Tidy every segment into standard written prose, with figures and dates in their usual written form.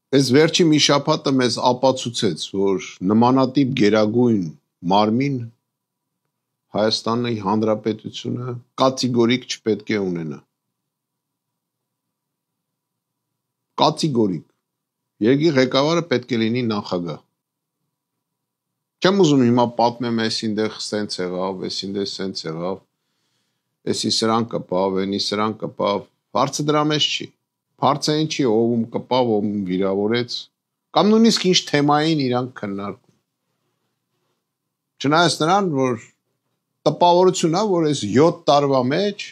Այս վերջի մի շաբաթը մեզ ապացուցեց, որ նմանատիպ գերագույն մարմին Հայաստանի Հանրապետությունը կատեգորիկ չպետք է ունենա։ Կատեգորիկ։ Երկրի ղեկավարը պետք է լինի նախագահ։ Չեմ ուզում հիմա պատմեմ, այսինտեղ սենց եղավ, այսինտեղ սենց եղավ, այսի սրան կպավ, այնի սրան կպավ, հարցը դրա մեջ չի։ Հարցը ինչի ում կպավ, ում վիրավորեց, կամ նույնիսկ ինչ թեմային իրանք քննարկում։ Չնայած նրան, որ տպավորություն է, որ այս 7 տարվա մեջ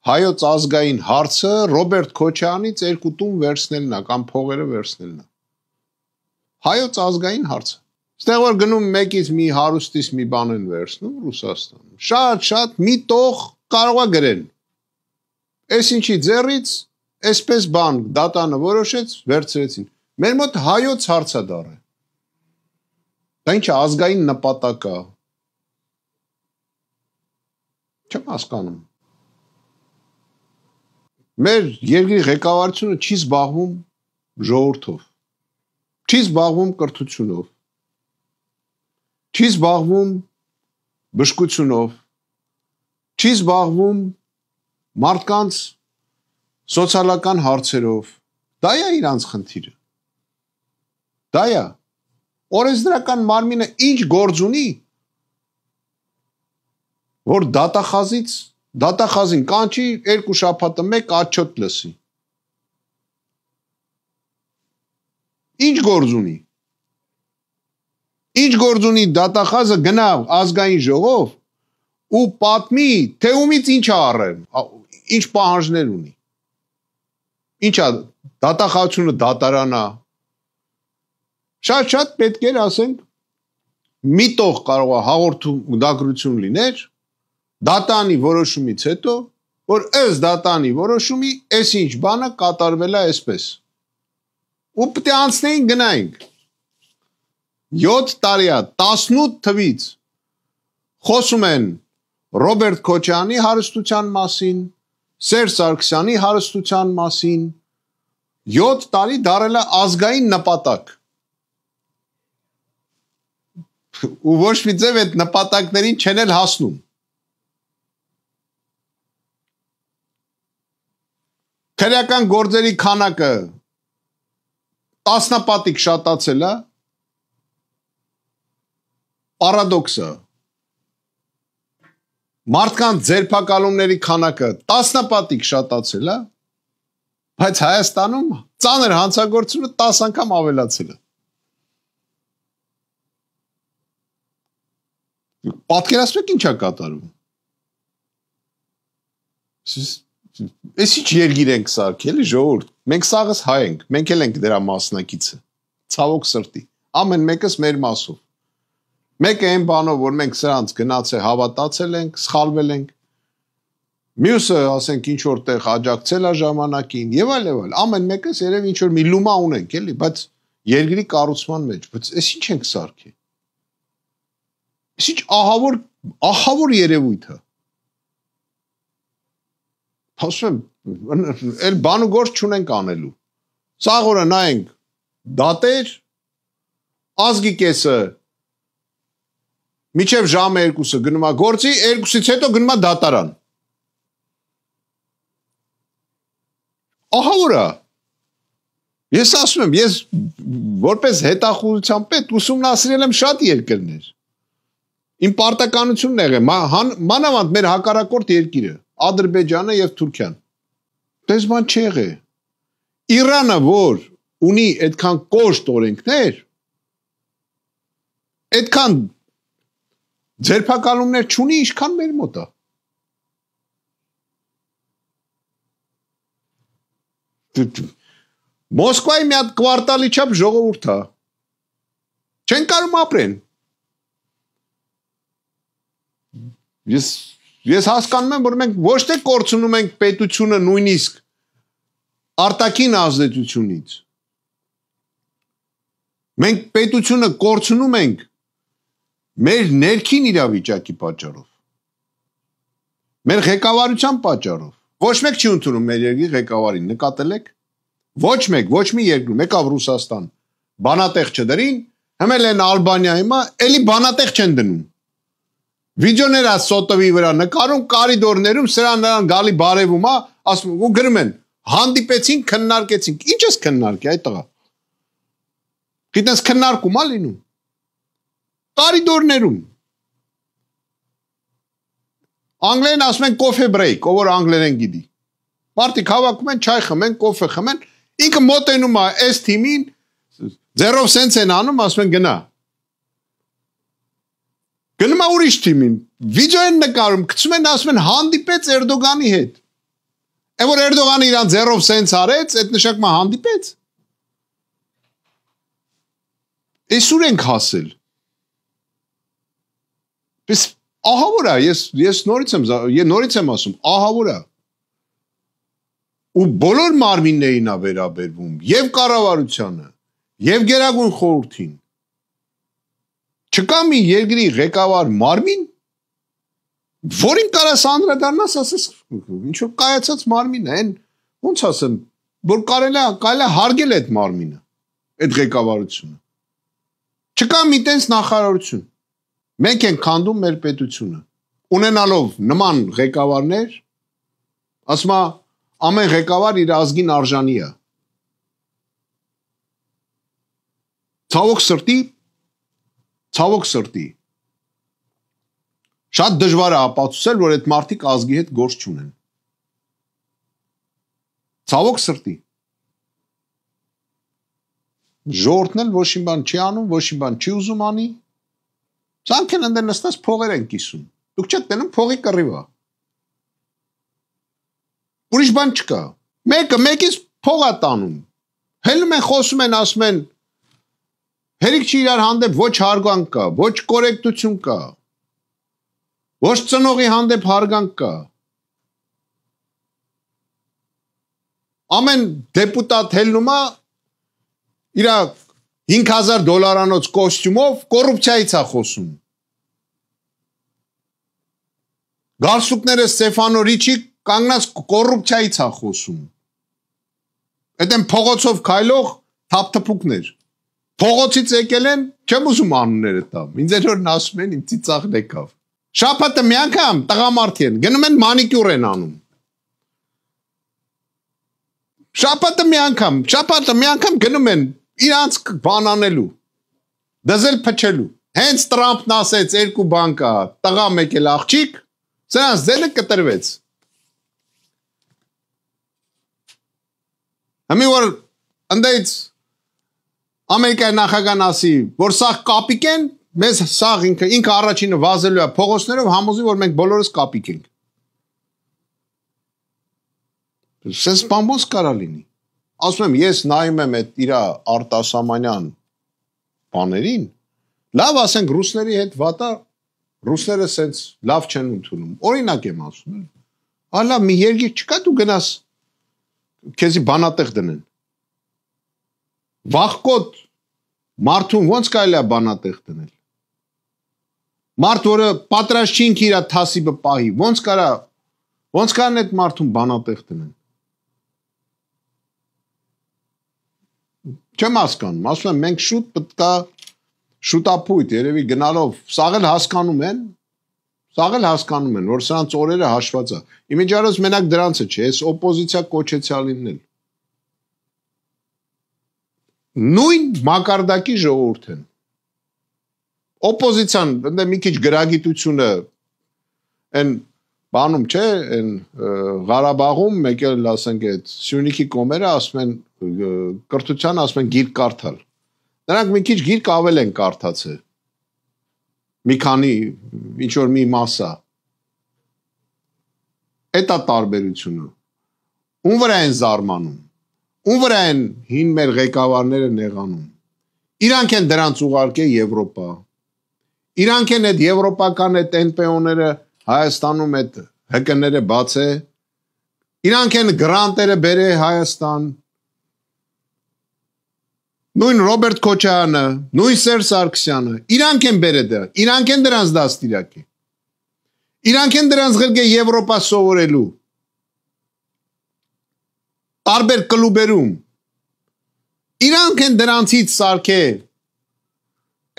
հայոց ազգային հարցը Ռոբերտ Քոչարյանից 2 տուն վերցնելն է, կամ փողերը վերցնելն է։ Հայոց ազգային հարցը։ Ստեղ որ գնում մեկից մի հարուստից մի բան են վերցնում Ռուսաստանում։ Շատ մի տող կարող է գրեն։ Այս ինչի ձեռից Այսպես բան դատանը որոշեց, վերցրեցին։ Մեր մոտ հայոց հարցը դառը։ Դա ինչ ազգային նպատակ է։ Չեմ հասկանում։ Մեր երկրի ղեկավարությունը չի զբաղվում ժողովրդով։ Չի զբաղվում կրթությունով։ Չի զբաղվում բժշկությունով։ Չի զբաղվում մարդկանց սոցիալական հարցերով, դա է իրանց խնդիրը, դա է, օրենսդրական մարմինը ինչ գործ ունի, որ դատախազին կանչի 2 շաբաթը մեկ աչոտ լսի, ինչ գործ ունի դատախազը գնա ազգային ժողով ու պատմի, թե ումից ինչ է առել, ինչ պահանջներ ունի, Ինչա դատախազությունը դատարան է։ Շատ պետք էր ասենք մի տող կարող է հաղորդագրություն լիներ դատանի որոշումից հետո, որ ըստ դատանի որոշումի այս ինչ բանը կատարվել է այսպես։ Ու պետք է անցնեին գնայինք։ 7 տարի է 18 թվից խոսում են Ռոբերտ Քոչարյանի հարստության մասին, Սերժ Սարգսյանի հարստության մասին 7 տարի դարել է ազգային նպատակ։ Ու ոչ մի ձև այդ նպատակներին չեն էլ հասնում։ Քրեական գործերի քանակը տասնապատիկ շատացել է։ Պարադոքս է։ Մարդկանց ձերբակալումների քանակը տասնապատիկ շատացել է, բայց Հայաստանում ծանր հանցագործությունը 10 անգամ ավելացել է։ Պատկերացրեք ինչ է կատարվում։ Այս ինչ երկիր ենք սարքել, ժողովուրդ։ Մենք սաղս հայ ենք, մենք էլ ենք դրա մասնակիցը։ Ցավոք սրտի, ամեն մեկս մեր մասով։ Մեկը այն բանով, որ մենք սրանց գնաց է հավատացել ենք, սխալվել ենք, մյուսը, ասենք, ինչ-որ տեղ աջակցել է ժամանակին, եւ այլ, ամեն մեկս երևի ինչ-որ մի լումա ունենք, էլի, բայց երկրի կառուցման մեջ, բայց այս ինչ ենք սարքել։ Այս ինչ ահավոր երևույթ է։ Ասում եմ, էլ բան ու գործ չունենք անելու։ Սաղ օրը նայենք դատեր, ազգի կեսը Միջև ժամը 2-ը գնում է գործի, 2-ից հետո գնում է դատարան։ Ահավոր է։ Ես ասում եմ, ես որպես հետախուզության պետ ուսումնասիրել եմ շատ երկրներ։ Իմ պարտականությունն եղել, մանավանդ մեր հակառակորդ երկիրը, Ադրբեջանը եւ Թուրքիան։ Դες բան չի եղել։ Իրանը, որ ունի այդքան կոշտ օրենքներ, այդքան ձերբակալումներ չունի, ինչքան մեր մոտ է։ Մոսկվայի մի հատ կվարտալի չափ ժողովուրդ է։ Չեն կարում ապրեն։ Ես հասկանում եմ, որ մենք ոչ թե կորցնում ենք պետությունը նույնիսկ արտաքին ազդեցությունից։ Մենք պետությունը կորցնում ենք մեր ներքին իրավիճակի պատճառով, մեր ղեկավարության պատճառով, ոչ մեկ չի ընդունում մեր երկրի ղեկավարին, նկատել եք, Ոչ մեկ, ոչ մի երկրում, եկավ Ռուսաստան, բանատեղ չդրին, հմել են Ալբանիայի մա, էլի բանատեղ չեն դնում։ Վիդեոներ սոտովի վրա նկարում, կարիդորներում, սրան նրան գալի բարևում, ասում ու գրում են, հանդիպեցինք, քննարկեցինք։ Ինչ ես քննարկի այդ տղա։ Գիտես քննարկում ա լինում։ Կարիդորներում։ Անգլերեն ասում են coffee break, ով որ անգլերեն գիտի։ Մարդիկ հավաքում են, չայ խմեն, կոֆե խմեն, ինքը մոտենում է այս թիմին, ձեռով սենց են անում, ասում են գնա։ Գնում է ուրիշ թիմին, վիդեո են նկարում, գցում են, ասում են հանդիպեց Էրդոգանի հետ։ Է որ Էրդոգանը իրան ձեռով սենց արեց, այդ նշանակում է հանդիպեց։ Այսուր ենք հասել։ Պես ահավոր է, ես նորից եմ ասում, ահավոր է։ Ու բոլոր մարմիններին է վերաբերվում, եւ կառավարությանը, եւ Գերագույն խորհրդին։ Չկա մի երկրի ղեկավար մարմին, որին կարաս անդրադառնաս, ասես, ինչ որ կայացած մարմին է, այն ոնց ասեմ, որ կարելի հարգել այդ մարմինը, այդ ղեկավարությունը։ Չկա մի տենց նախարարություն։ Մենք ենք քանդում մեր պետությունը։ Ունենալով նման ղեկավարներ, ասում է ամեն ղեկավար իր ազգին արժանի է։ Ցավոք սրտի, շատ դժվար է ապացուցել, որ այդ մարդիկ ազգի հետ գործ չունեն։ Ցավոք սրտի։ Ժողովուրդն էլ ոչ մի բան չի անում, ոչ մի բան չի ուզում անի։ Ցանկ են ընդ նստած փողեր են կիսում։ Դուք չեք տենում փողի կռիվը։ Ուրիշ բան չկա։ Մեկից փող է տանում։ Հելում են, խոսում են, ասում են, հերիք չի իրար հանդեպ ոչ հարգանք կա, ոչ կորեկտություն կա, ոչ ծնողի հանդեպ հարգանք կա։ Ամեն դեպուտատ հելնում է իր $5,000 կոստյումով կոռուպցիայից է խոսում։ Գալստուկները Ստեֆանո Ռիչի կանգնած կոռուպցիայից է խոսում։ Այդ են փողոցով քայլող թափթփուկներ։ Փողոցից եկել են, չեմ ուզում անունները տամ։ Ինձ երբ ասում են, իմ ծիծաղն եկավ։ Շաբաթը մի անգամ տղամարդի են, գնում են մանիկյուր են անում։ Շաբաթը մի անգամ գնում են իրանց բան անելու, դզել փչելու։ Հենց Տրամփն ասեց երկու բան կա, տղա մեկ էլ աղջիկ, սրանց ձելը կտրվեց։ Համի որ ընդից Ամերիկայի նախագահան ասի, որ սաղ կապիկ են, մեզ սաղ ինքը առաջինը վազելու է փողոցներով, համոզի, որ մենք բոլորս կապիկ ենք։ Սենց բամբոս կարա լինի։ Ասում եմ, ես նայում եմ այդ իրա արտասամանյան բաներին, լավ ասենք ռուսների հետ վատա, ռուսները սենց լավ չեն ընդունում։ Օրինակ եմ ասում, ալա մի երկիր չկա դու գնաս քեզի բանատեղ դնեն։ Վախկոտ մարդուն ոնց կարելի է բանատեղ դնել։ Մարդ, որը պատրաստ չի ինքը իր թասիբը պահի, ոնց կարան այդ մարդուն բանատեղ դնեն։ Չեմ հասկանում, ասում եմ, մենք շուտ պետք է շուտապույտ, երևի գնալով, սաղ էլ հասկանում են, որ սրանց օրերը հաշված է։ Իմիջիարս մենակ դրանցը չէ, ես օպոզիցիա կոչեցյալինն էլ։ Նույն մակարդակի ժողովուրդ են։ Օպոզիցիան, ընդ մի քիչ գրագիտությունը են բանում չէ, են Ղարաբաղում, մեկ էլ ասենք այդ Սյունիքի կոմերը ասում են կրթության ասում են գիրք կարդալ։ Նրանք մի քիչ գիրք ավել են կարդացել։ Մի քանի ինչ որ մի մասա։ Էդ է տարբերությունը։ Ում վրա են զարմանում։ Ում վրա են հին մեր ղեկավարները նեղանում։ Իրանք են դրանց ուղարկել Եվրոպա։ Իրանք են այդ եվրոպական այդ NPO-ները Հայաստանում այդ ՀԿ-ները բացե։ Իրանք են գրանտերը բերե Հայաստան։ Նույն Ռոբերտ Քոչարյանը, նույն Սերժ Սարգսյանը, իրանք են բերե դա, իրանք են դրանց դաստիարակի։ Իրանք են դրանց ղրգե Եվրոպա սովորելու։ Տարբեր կլուբերում, Իրանք են դրանցից սարքել։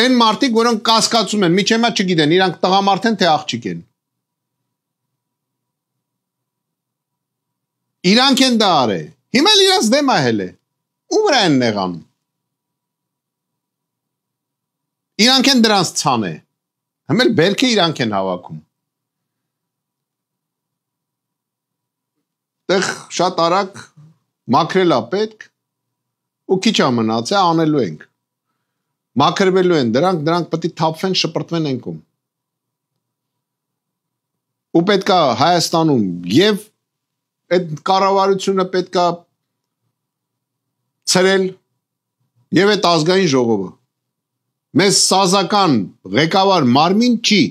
Այն մարդիկ, որոնք կասկածում են, միջեմա չգիտեն, իրանք տղամարդ են թե աղջիկ են։ Իրանք են դա արել։ Հիմա իրանց դեմ այլ է։ Ում վրա են նեղանում։ Իրանք են դրանց ցանը։ Հիմա բերքը իրանք են հավաքում։ Տեղ շատ արագ մաքրելա պետք ու քիչ է մնացել անելու ենք։ Մաքրվելու են դրանք պետք է թափվեն, շպրտվեն ենքում։ Ու պետքա Հայաստանում եւ այդ կառավարությունը պետքա ցրել եւ այդ ազգային ժողովը։ Մեզ սազական ղեկավար մարմին չի,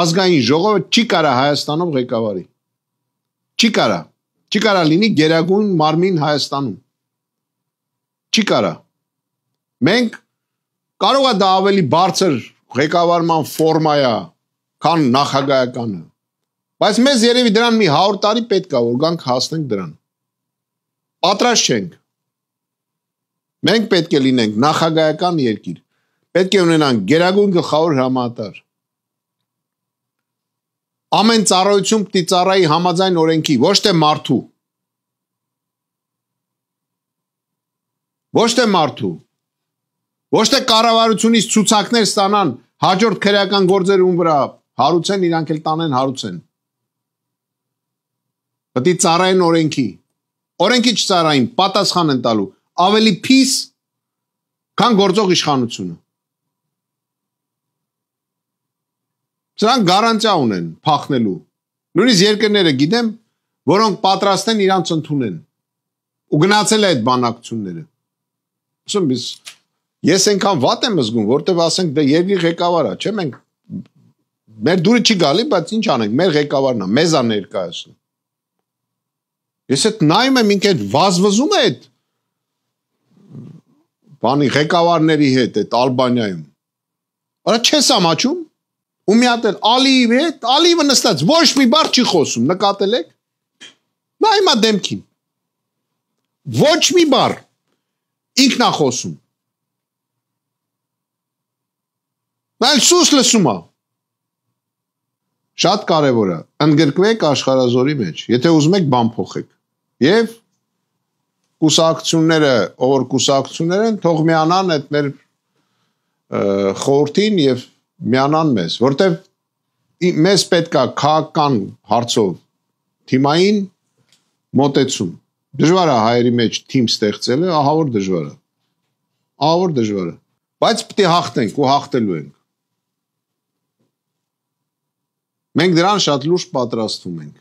ազգային ժողովը չի կարա Հայաստանով ղեկավարի։ Չի կարա լինի գերագույն մարմին Հայաստանում։ Չի կարա։ Մենք կարող է դա ավելի բարձր ղեկավարման ֆորմա է, քան նախագահականը։ Բայց մեզ երևի դրան մի 100 տարի պետք է, որ գանք հասնենք դրան։ Պատրաստ չենք։ Մենք պետք է լինենք նախագահական երկիր։ Պետք է ունենանք գերագույն գլխավոր հրամանատար։ Ամեն ծառայություն պիտի ծառայի համաձայն օրենքի, ոչ թե մարդու։ Ոչ թե մարդու։ Ոչ թե կառավարությունից ցուցակներ ստանան, հաջորդ քրեական գործեր ում վրա հարուցեն, իրանք էլ տանեն հարուցեն։ Պետք է ծառայեն օրենքի։ Օրենքի չծառային, պատասխան են տալու, ավելի փիս, քան գործող իշխանությունը։ Սրանք գարանտիա ունեն փախնելու։ Նույնիսկ երկրները գիտեմ, որոնք պատրաստ են իրանց ընդունեն։ Ու գնացել է այդ բանակցությունները։ Ասում ես այնքան վատ եմ զգում, որտեվ ասենք դա երկրի ղեկավարը, չէ՞ մենք մեր դուրը չի գալի, բայց ինչ անենք, մեր ղեկավարն է, մեզ է ներկայացնում։ Ես այդ նայում եմ ինքը այդ վազվզում է այդ բանի ղեկավարների հետ, այդ Ալբանիայում։ Արա չես ամաչում։ Ու մի հատ էլ Ալիևի հետ, Ալիևը նստած ոչ մի բառ չի խոսում, նկատել եք։ Նա հիմա դեմքին։ Ոչ մի բառ ինքն է խոսում։ Նա էլ սուս լսում է։ Շատ կարևոր է, ընդգրկվեք աշխարհազորի մեջ, եթե ուզում եք բան փոխեք։ Եվ կուսակցությունները, ով կուսակցություններ են, թող միանան այդ մեր խորհրդին եւ միանան մեզ, որտեվ մեզ պետք է քաղաքական հարցով թիմային մոտեցում։ Դժվար է հայերի մեջ թիմ ստեղծելը, ահավոր դժվար է։ Ահավոր դժվար է։ Բայց պետք է հաղթենք ու հաղթելու ենք։ Մենք դրան շատ լուրջ պատրաստվում ենք։